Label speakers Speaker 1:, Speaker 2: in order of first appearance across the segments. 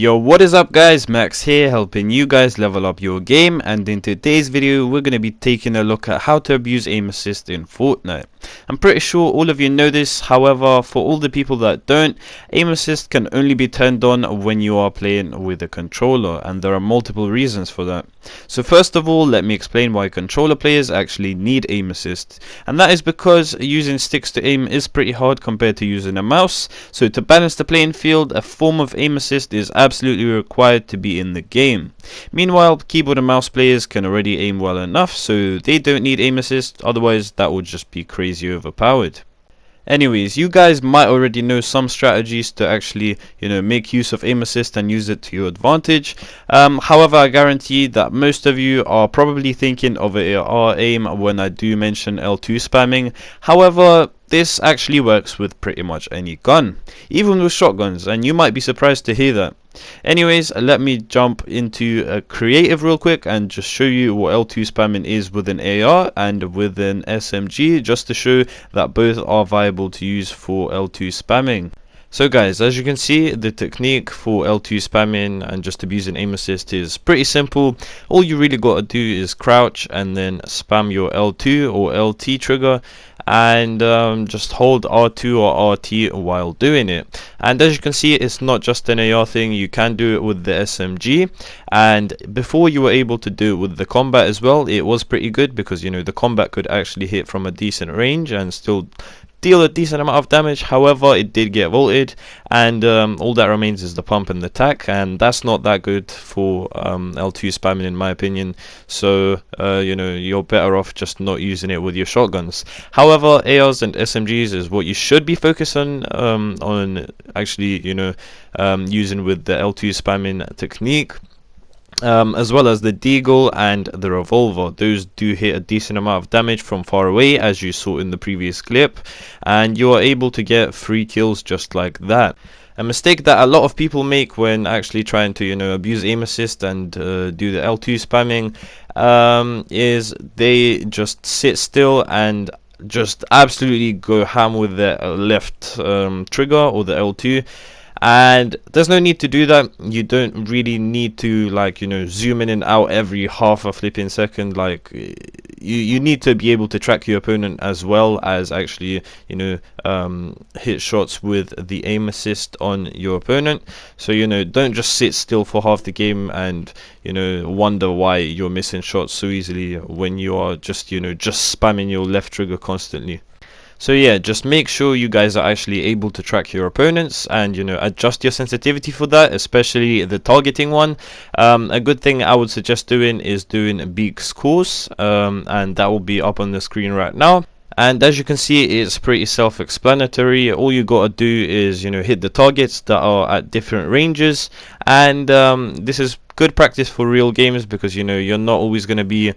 Speaker 1: Yo, what is up guys, Max here, helping you guys level up your game, and in today's video we're going to be taking a look at how to abuse aim assist in Fortnite. I'm pretty sure all of you know this, however for all the people that don't, aim assist can only be turned on when you are playing with a controller, and there are multiple reasons for that. So first of all, let me explain why controller players actually need aim assist, and that is because using sticks to aim is pretty hard compared to using a mouse. So to balance the playing field, a form of aim assist is absolutely required to be in the game. Meanwhile, keyboard and mouse players can already aim well enough, so they don't need aim assist, otherwise that would just be crazy overpowered. Anyways, you guys might already know some strategies to actually, make use of aim assist and use it to your advantage. However, I guarantee that most of you are probably thinking of AR aim when I do mention L2 spamming. However, this actually works with pretty much any gun, even with shotguns, and you might be surprised to hear that. Anyways, let me jump into a creative real quick and just show you what L2 spamming is with an AR and with an SMG, just to show that both are viable to use for L2 spamming. So guys, as you can see, the technique for L2 spamming and just abusing aim assist is pretty simple. All you really got to do is crouch and then spam your L2 or LT trigger, and just hold R2 or RT while doing it. And as you can see, it's not just an AR thing, you can do it with the SMG, and before you were able to do it with the combat as well. It was pretty good because the combat could actually hit from a decent range and still deal a decent amount of damage. However, it did get vaulted, and all that remains is the pump and the tack, and that's not that good for L2 spamming in my opinion. So you're better off just not using it with your shotguns. However, ARs and SMGs is what you should be focusing on actually using with the L2 spamming technique. As well as the deagle and the revolver. Those do hit a decent amount of damage from far away, as you saw in the previous clip, and you are able to get 3 kills just like that. A mistake that a lot of people make when actually trying to abuse aim assist and do the L2 spamming is they just sit still and just absolutely go ham with the left trigger or the L2. And there's no need to do that. You don't really need to zoom in and out every half a flipping second. You need to be able to track your opponent as well as actually hit shots with the aim assist on your opponent. So don't just sit still for half the game and wonder why you're missing shots so easily when you are just spamming your left trigger constantly. So yeah, just make sure you guys are actually able to track your opponents and adjust your sensitivity for that, especially the targeting one. A good thing I would suggest doing is doing Beaks course, and that will be up on the screen right now. And as you can see, it's pretty self-explanatory. All you gotta do is hit the targets that are at different ranges, and this is good practice for real games because you're not always going to be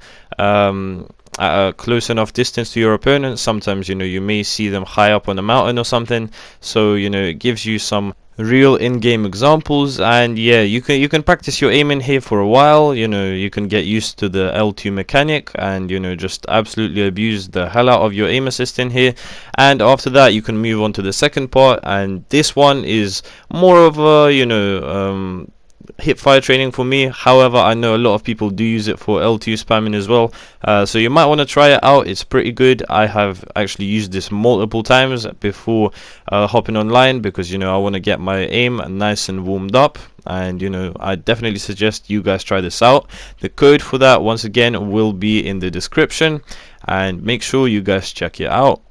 Speaker 1: at a close enough distance to your opponent. Sometimes you may see them high up on a mountain or something, so it gives you some real in-game examples. And yeah, you can practice your aiming here for a while. You can get used to the L2 mechanic and just absolutely abuse the hell out of your aim assist in here. And after that, you can move on to the second part, and this one is more of a hip fire training for me. However, I know a lot of people do use it for L2 spamming as well, so you might want to try it out. It's pretty good. I have actually used this multiple times before hopping online because I want to get my aim nice and warmed up, and I definitely suggest you guys try this out. The code for that once again will be in the description, and make sure you guys check it out.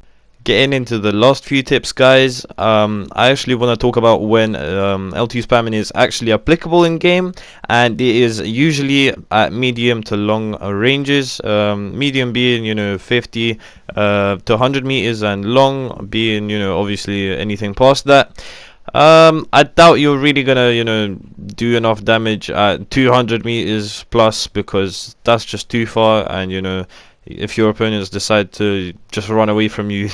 Speaker 1: Getting into the last few tips, guys, I actually want to talk about when L2 spamming is actually applicable in game, and it is usually at medium to long ranges. Medium being 50 to 100 meters, and long being obviously anything past that. I doubt you're really gonna do enough damage at 200 meters plus, because that's just too far, and if your opponents decide to just run away from you,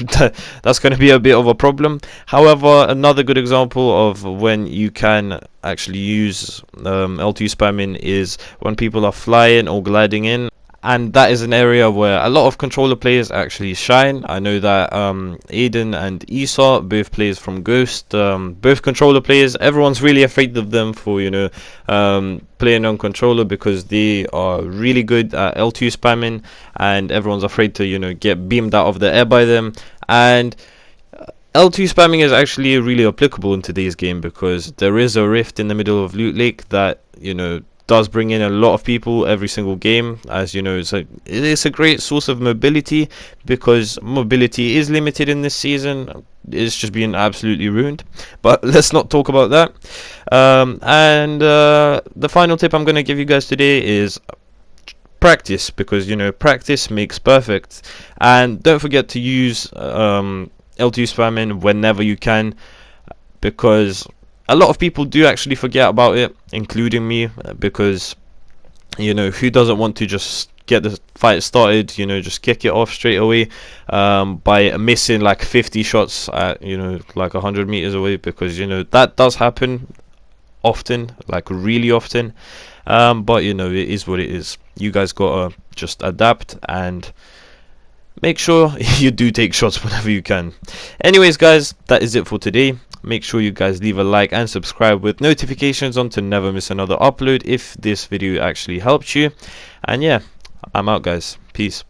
Speaker 1: that's going to be a bit of a problem. However, another good example of when you can actually use L2 spamming is when people are flying or gliding in, and that is an area where a lot of controller players actually shine. I know that Aiden and Esau, both players from Ghost, both controller players, everyone's really afraid of them for, you know, playing on controller, because they are really good at LT Spammin, and everyone's afraid to, you know, get beamed out of the air by them. And LT spamming is actually really applicable in today's game, because there is a rift in the middle of Loot Lake that, you know, does bring in a lot of people every single game. As you know, it's a great source of mobility, because mobility is limited in this season. It's just being absolutely ruined, but let's not talk about that. The final tip I'm going to give you guys today is practice, because, you know, practice makes perfect. And don't forget to use LT spamming whenever you can, because a lot of people do actually forget about it, including me, because, you know, who doesn't want to just get the fight started, you know, just kick it off straight away by missing like 50 shots at, you know, like 100 meters away, because, you know, that does happen often, like really often. But, you know, it is what it is. You guys gotta just adapt and make sure you do take shots whenever you can. Anyways, guys, that is it for today. Make sure you guys leave a like and subscribe with notifications on to never miss another upload if this video actually helped you. And yeah, I'm out, guys. Peace.